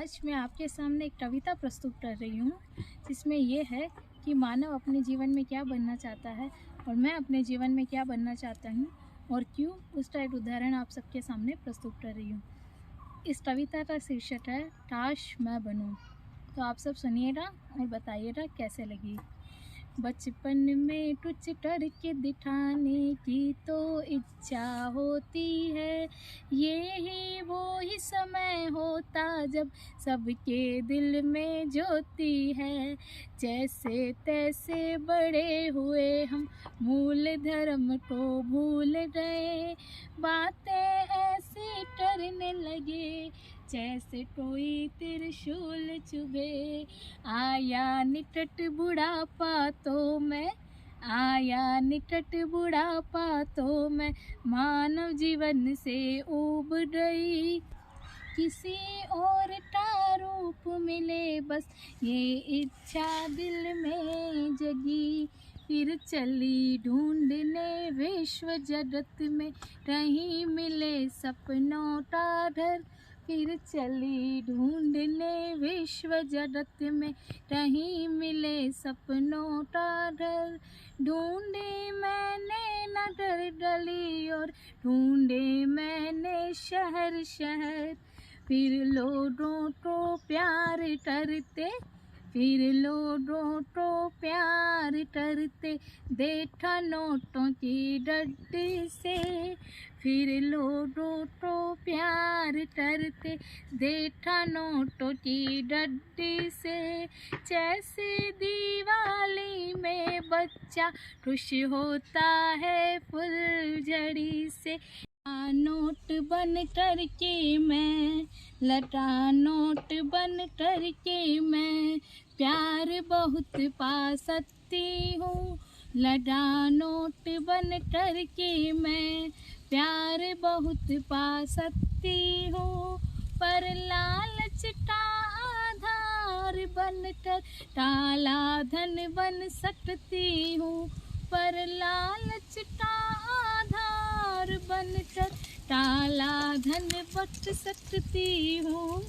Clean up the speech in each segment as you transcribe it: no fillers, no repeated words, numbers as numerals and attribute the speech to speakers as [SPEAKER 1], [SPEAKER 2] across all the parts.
[SPEAKER 1] आज मैं आपके सामने एक कविता प्रस्तुत कर रही हूँ जिसमें ये है कि मानव अपने जीवन में क्या बनना चाहता है और मैं अपने जीवन में क्या बनना चाहता हूँ और क्यों, उसका एक उदाहरण आप सबके सामने प्रस्तुत कर रही हूँ। इस कविता का शीर्षक है काश मैं बनूँ। तो आप सब सुनिएगा और बताइएगा कैसे लगी। बचपन में कुछ करके दिखाने की तो इच्छा होती है, ये वो ही समय होता जब सबके दिल में ज्योति है। जैसे तैसे बड़े हुए हम मूल धर्म को भूल गए, बातें ऐसी करने लगे जैसे कोई त्रिशूल चुभे। आया निकट बुढ़ापा तो मैं, आया निकट बुढ़ापा तो मैं मानव जीवन से ऊब गई। किसी और का रूप मिले बस ये इच्छा दिल में जगी। फिर चली ढूंढने विश्व जगत में कहीं मिले सपनों का घर। फिर चली ढूंढने विश्व जगत में कहीं मिले सपनों का घर। ढूंढे मैंने नगर गली और ढूंढे मैंने शहर शहर। फिर लोगों को प्यार करते, फिर लोगों को प्यार करते देखा नोटों की गड्डी से। फिर लोगों को प्यार करते देखा नोटों की गड्डी से। जैसे दिवाली में बच्चा खुश होता है फुलझड़ी से। नोट बन कर के मैं लटा, नोट बन कर के मैं प्यार बहुत पा सकती हूँ। लगा नोट बन कर के मैं प्यार बहुत पा सकती हूँ। पर लालच का आधार बनकर काला धन बन सकती हूँ। पर लालच का आधार बनकर काला धन बच सकती हूँ।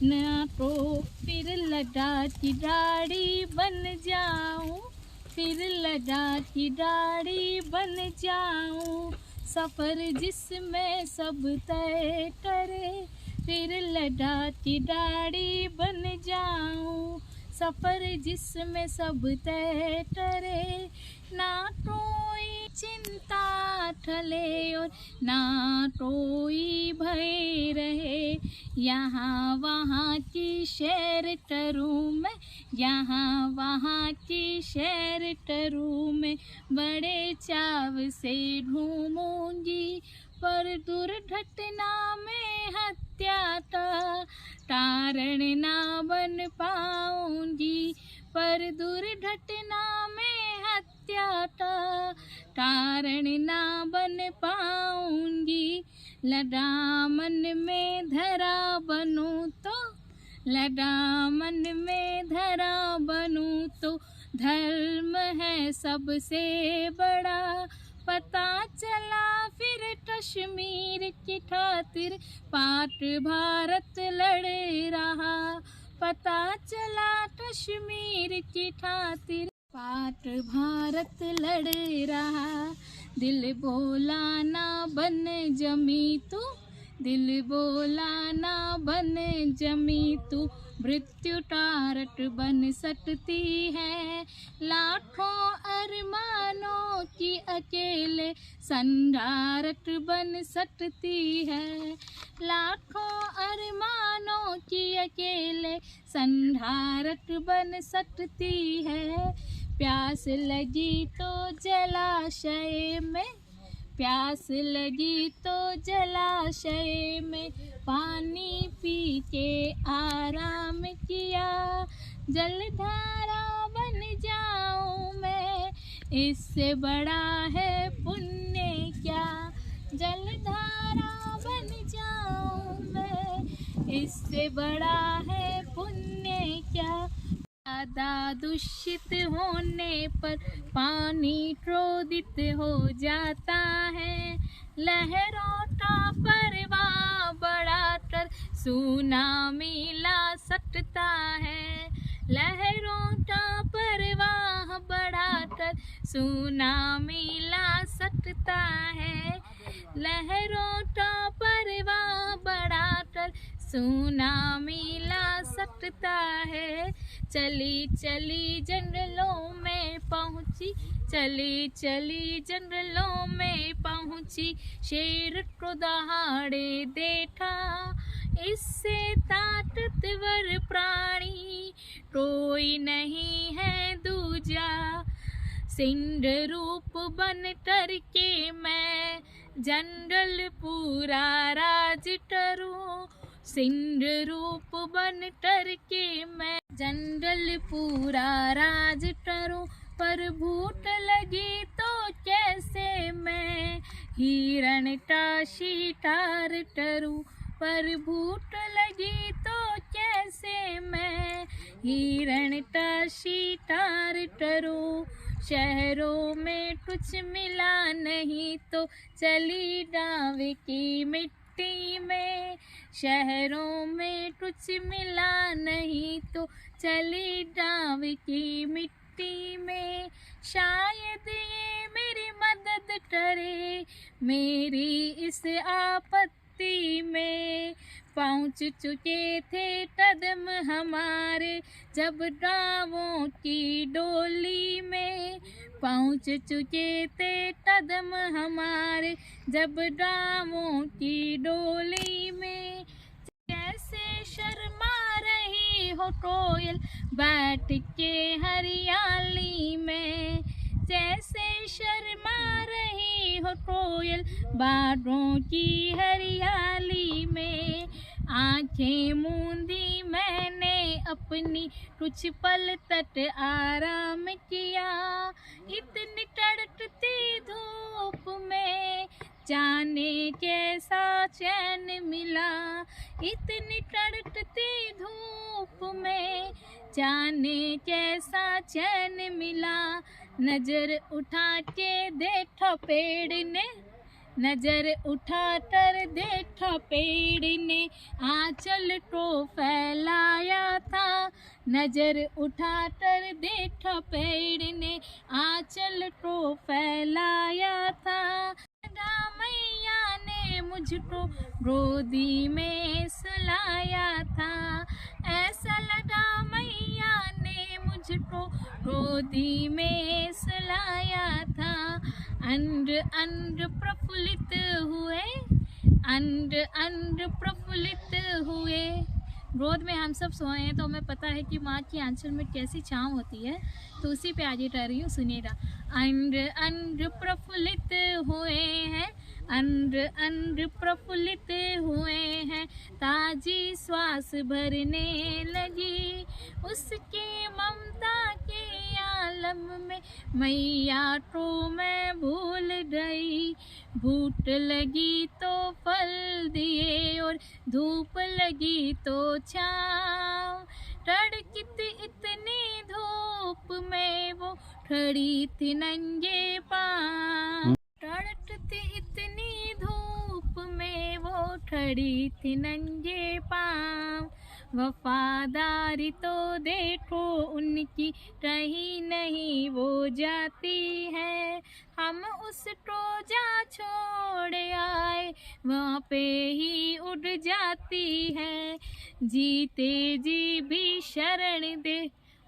[SPEAKER 1] ना तो फिर लगा की दाढ़ी बन जाऊँ, फिर लगा की दाढ़ी बन जाऊँ। सफ़र जिसमें सब तय करे, फिर लगा की दाढ़ी बन जाऊँ। सफ़र जिसमें सब तय करे, ना कोई चिंता टले और ना कोई भय रहे। यहाँ वहाँ की सैर करूँ मैं, यहाँ वहाँ की सैर करूँ मैं। बड़े चाव से घूमूंगी पर दुर्घटना में हत्या का कारण ना बन पाऊंगी। पर दुर्घटना में हत्या का कारण ना बन पाऊंगी। लगा मन में धरा बनूं तो, लगा मन में धरा बनूं तो धर्म है सबसे बड़ा। पता चला फिर कश्मीर की खातिर पाक भारत लड़ रहा। पता चला कश्मीर की खातिर पाक भारत लड़ रहा। दिल बोला ना बन जमी तू, दिल बोला ना बन जमी तू। मृत्यु टारक बन सकती है, लाखों अरमानों की अकेले संधारक बन सकती है। लाखों अरमानों की अकेले संधारक बन सकती है। प्यास लगी तो जलाशय में, प्यास लगी तो जलाशय में पानी पी के आराम किया। जलधारा बन जाऊं मैं, इससे बड़ा है पुण्य क्या। जलधारा बन जाऊं मैं, इससे बड़ा है पुण्य क्या। ज़्यादा दूषित होने पर पानी क्रोधित हो जाता है। लहरों का प्रवाह बढ़ाकर सुनामी ला सटता है। लहरों का परवाह बढ़ाकर सुनामी ला सकता है। लहरों का परवाह बढ़ाकर सुनामी ला सकता है। चली चली जंगलों में पहुंची, चली चली जंगलों में पहुंची, शेर को दहाड़े देखा। इससे ताकतवर प्राणी कोई नहीं है दूजा। सिंह रूप बन कर के मैं जंगल पूरा राज करूं। सिंह रूप बन कर के मैं जंगल पूरा राज करूं। पर भूख लगी तो कैसे मैं हिरण का शिकार करूं। पर भूख लगी तो कैसे मैं हिरण का शिकार करूं। शहरों में कुछ मिला नहीं तो चली गाँव की मिट्टी में। शहरों में कुछ मिला नहीं तो चली गाँव की मिट्टी में। शायद ये मेरी मदद करे मेरी इस आपत्ति में। पहुँच चुके थे कदम हमारे जब गाँवों की डोली में। पहुँच चुके थे कदम हमारे जब गाँवों की डोली में। कैसे शर्मा रही हो कोयल बैठ के हरियाली में। जैसे शर्मा रही हो कोयल बागों की हरियाली में। आंखें मूंदी मैंने अपनी कुछ पल तक आराम किया। इतनी कड़कती धूप में जाने कैसा चैन मिला। इतनी कड़कती धूप में जाने कैसा चैन मिला। नजर उठा के देखा पेड़ ने, नजर उठा कर देखा पेड़ ने आंचल को फैलाया था। नजर उठा कर देखा पेड़ ने आंचल को फैलाया था। मैया ने मुझको गोदी में सुलाया था। ऐसा लगा मैया ने मुझको गोदी में सुलाया था। अंग अंग प्रफुल्लित हुए, अंग अंग प्रफुल्लित हुए। गोद में हम सब सोए हैं तो हमें पता है कि माँ की आंचल में कैसी छाँव होती है। तो उसी पे आज ये कर रही हूँ, सुनिएगा। अंग अंग प्रफुल्लित हुए हैं, अंग अंग प्रफुल्लित हुए हैं। ताजी श्वास भरने लगी उसकी ममता के आलम में। मैया को मैं भूल गई। भूख लगी तो फल दिए और धूप लगी तो छाँव। तड़कती इतनी धूप में वो खड़ी थी नंगे पाँव। तड़कती इतनी धूप में वो खड़ी थी नंगे पाँव। वफादारी तो देखो उनकी कहीं नहीं वो जाती है। हम उसको जा छोड़ आए वहाँ पे ही उड़ जाती है। जीते जी भी शरण दे।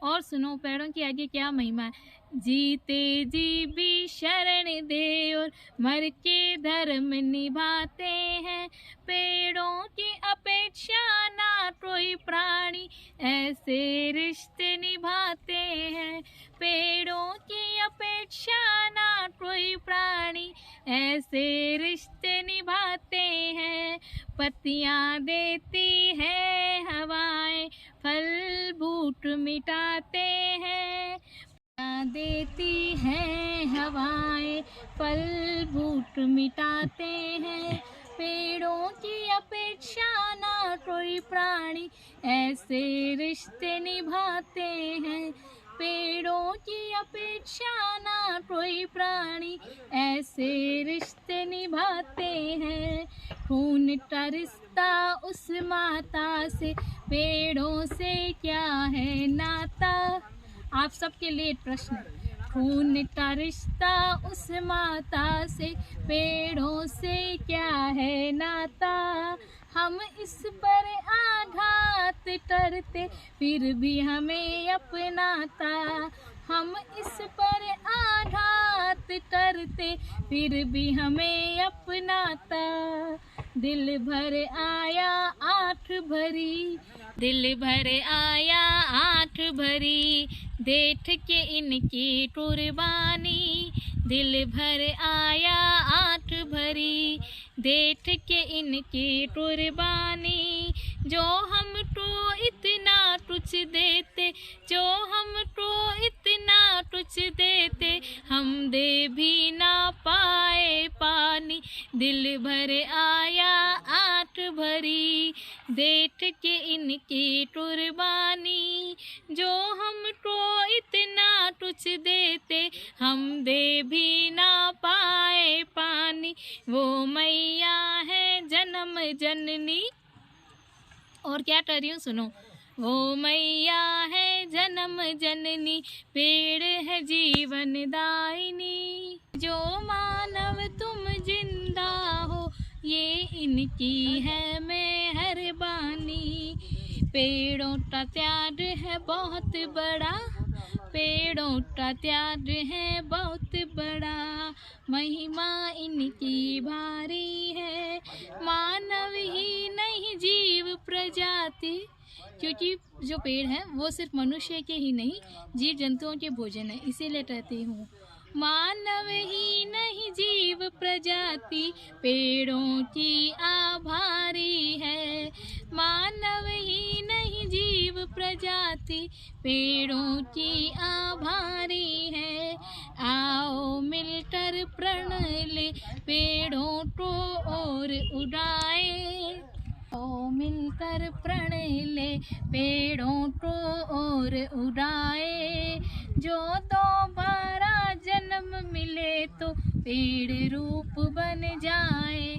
[SPEAKER 1] और सुनो पेड़ों की आगे क्या महिमा है। जीते जी भी शरण दे और मर के धर्म निभाते हैं। पेड़ों की अपेक्षा ना कोई प्राणी ऐसे रिश्ते निभाते हैं। पेड़ों की अपेक्षा ना कोई प्राणी ऐसे रिश्ते निभाते हैं। पत्तियां देती है हवाएं, फल बूट मिटाते हैं। देती है हवाएं, फल बूट मिटाते हैं। पेड़ों की अपेक्षा ना कोई प्राणी ऐसे रिश्ते निभाते हैं। पेड़ों की अपेक्षा ना कोई प्राणी ऐसे रिश्ते निभाते हैं। खून का रिश्ता उस माता से पेड़ों से क्या है नाता। आप सबके लिए प्रश्न, खून का रिश्ता उस माता से, पेड़ों से क्या है नाता। हम इस पर आघात करते फिर भी हमें अपनाता, हम इस पर आघात करते फिर भी हमें अपनाता। दिल भर आया आठ भरी, दिल भर आया आठ भरी, देख के इनकी कुर्बानी। दिल भर आया आठ भरी, देख के इनकी कुर्बानी। जो हमको इतना कुछ देते, जो हमको इतना कुछ देते, हम दे भी ना पाए पानी। दिल भर आया आठ भरी, देख के इनकी कुर्बानी। जो हमको इतना कुछ देते, हम दे भी ना पाए पानी। वो मैया है जन्म जननी। और क्या कर रही हूँ सुनो। वो मैया है जन्म जननी, पेड़ है जीवन दायिनी। जो मानव तुम जिंदा हो, ये इनकी है मेहरबानी। पेड़ों का त्याग है बहुत बड़ा, पेड़ों का त्याग है बहुत बड़ा, महिमा इनकी भारी है। मानव ही नहीं जीव प्रजाति, क्योंकि जो पेड़ है वो सिर्फ मनुष्य के ही नहीं जीव जंतुओं के भोजन है, इसीलिए कहती हूँ। मानव ही नहीं जीव प्रजाति, पेड़ों की आभारी है। मानव ही नहीं जीव प्रजाति, पेड़ों की आभारी है। आओ मिलकर प्रण ले, पेड़ों को और उड़ाए। ओ मिलकर प्रण ले, पेड़ों को और उड़ाए। जो दोबारा जन्म मिले तो पेड़ रूप बन जाए।